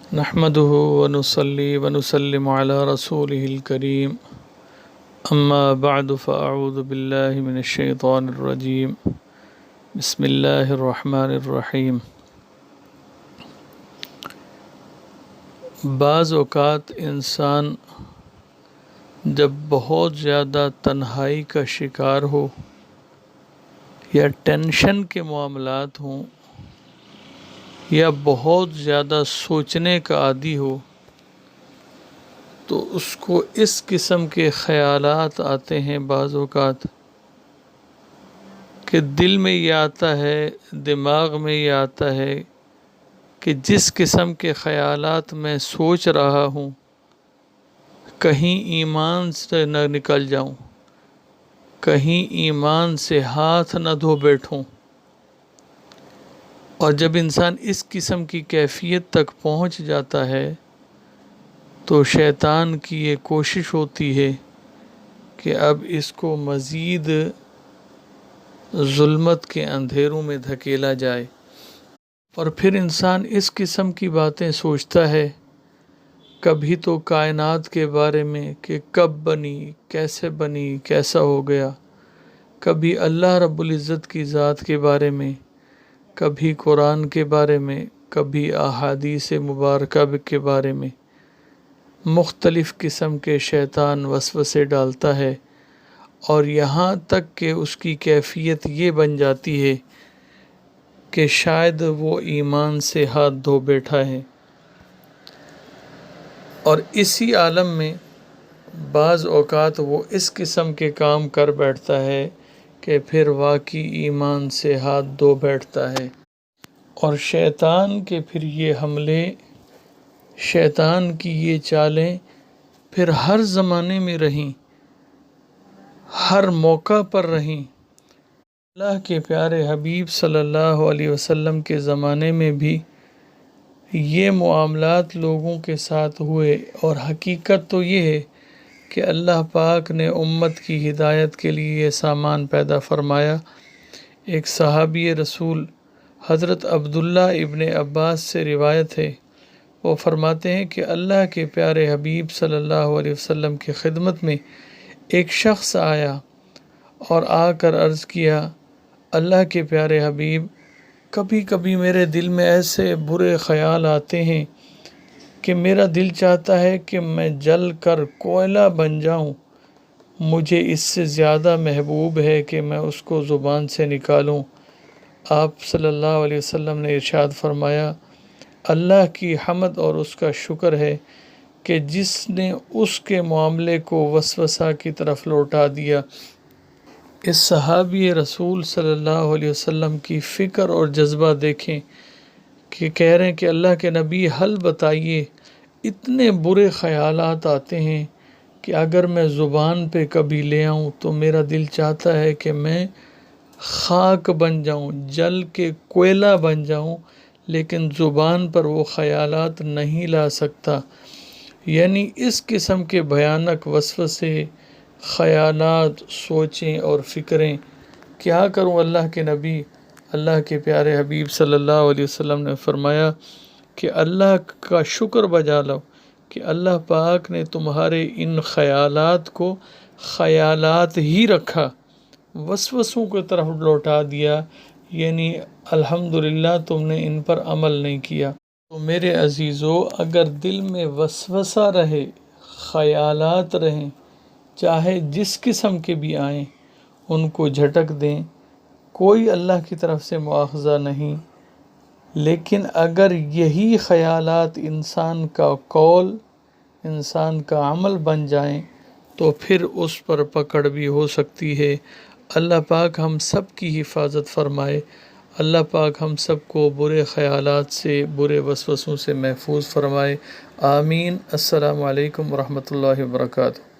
نحمده ونصلي ونسلم على رسوله الكريم اما بعد فاعوذ بالله من الشیطان الرجیم بسم اللہ الرحمن الرحیم۔ بعض اوقات انسان جب بہت زیادہ تنہائی کا شکار ہو یا ٹینشن کے معاملات ہوں یا بہت زیادہ سوچنے کا عادی ہو تو اس کو اس قسم کے خیالات آتے ہیں بعض اوقات کہ دل میں یہ آتا ہے، دماغ میں یہ آتا ہے کہ جس قسم کے خیالات میں سوچ رہا ہوں کہیں ایمان سے نہ نکل جاؤں، کہیں ایمان سے ہاتھ نہ دھو بیٹھوں۔ اور جب انسان اس قسم کی کیفیت تک پہنچ جاتا ہے تو شیطان کی یہ کوشش ہوتی ہے کہ اب اس کو مزید ظلمت کے اندھیروں میں دھکیلا جائے، اور پھر انسان اس قسم کی باتیں سوچتا ہے، کبھی تو کائنات کے بارے میں کہ کب بنی، کیسے بنی، کیسا ہو گیا، کبھی اللہ رب العزت کی ذات کے بارے میں، کبھی قرآن کے بارے میں، کبھی احادیث مبارکہ کے بارے میں۔ مختلف قسم کے شیطان وسوسے ڈالتا ہے، اور یہاں تک کہ اس کی کیفیت یہ بن جاتی ہے کہ شاید وہ ایمان سے ہاتھ دھو بیٹھا ہے، اور اسی عالم میں بعض اوقات وہ اس قسم کے کام کر بیٹھتا ہے کہ پھر واقعی ایمان سے ہاتھ دھو بیٹھتا ہے۔ اور شیطان کے پھر یہ حملے، شیطان کی یہ چالیں پھر ہر زمانے میں رہیں، ہر موقع پر رہیں۔ اللہ کے پیارے حبیب صلی اللہ علیہ وسلم کے زمانے میں بھی یہ معاملات لوگوں کے ساتھ ہوئے، اور حقیقت تو یہ ہے کہ اللہ پاک نے امت کی ہدایت کے لیے یہ سامان پیدا فرمایا۔ ایک صحابی رسول حضرت عبداللہ ابن عباس سے روایت ہے، وہ فرماتے ہیں کہ اللہ کے پیارے حبیب صلی اللہ علیہ وسلم کی خدمت میں ایک شخص آیا اور آ کر عرض کیا، اللہ کے پیارے حبیب، کبھی کبھی میرے دل میں ایسے برے خیال آتے ہیں کہ میرا دل چاہتا ہے کہ میں جل کر کوئلہ بن جاؤں، مجھے اس سے زیادہ محبوب ہے کہ میں اس کو زبان سے نکالوں۔ آپ صلی اللہ علیہ وسلم نے ارشاد فرمایا، اللہ کی حمد اور اس کا شکر ہے کہ جس نے اس کے معاملے کو وسوسہ کی طرف لوٹا دیا۔ اس صحابی رسول صلی اللہ علیہ وسلم کی فکر اور جذبہ دیکھیں کہ کہہ رہے ہیں کہ اللہ کے نبی حل بتائیے، اتنے برے خیالات آتے ہیں کہ اگر میں زبان پہ کبھی لے آؤں تو میرا دل چاہتا ہے کہ میں خاک بن جاؤں، جل کے کوئلہ بن جاؤں، لیکن زبان پر وہ خیالات نہیں لا سکتا۔ یعنی اس قسم کے بھیانک وسوسے، خیالات، سوچیں اور فکریں، کیا کروں اللہ کے نبی؟ اللہ کے پیارے حبیب صلی اللہ علیہ وسلم نے فرمایا کہ اللہ کا شکر بجا لو کہ اللہ پاک نے تمہارے ان خیالات کو خیالات ہی رکھا، وسوسوں کی طرف لوٹا دیا، یعنی الحمدللہ تم نے ان پر عمل نہیں کیا۔ تو میرے عزیزو، اگر دل میں وسوسہ رہے، خیالات رہیں، چاہے جس قسم کے بھی آئیں، ان کو جھٹک دیں، کوئی اللہ کی طرف سے مواخذہ نہیں۔ لیکن اگر یہی خیالات انسان کا قول، انسان کا عمل بن جائیں تو پھر اس پر پکڑ بھی ہو سکتی ہے۔ اللہ پاک ہم سب کی حفاظت فرمائے، اللہ پاک ہم سب کو برے خیالات سے، برے وسوسوں سے محفوظ فرمائے، آمین۔ السلام علیکم ورحمۃ اللہ وبرکاتہ۔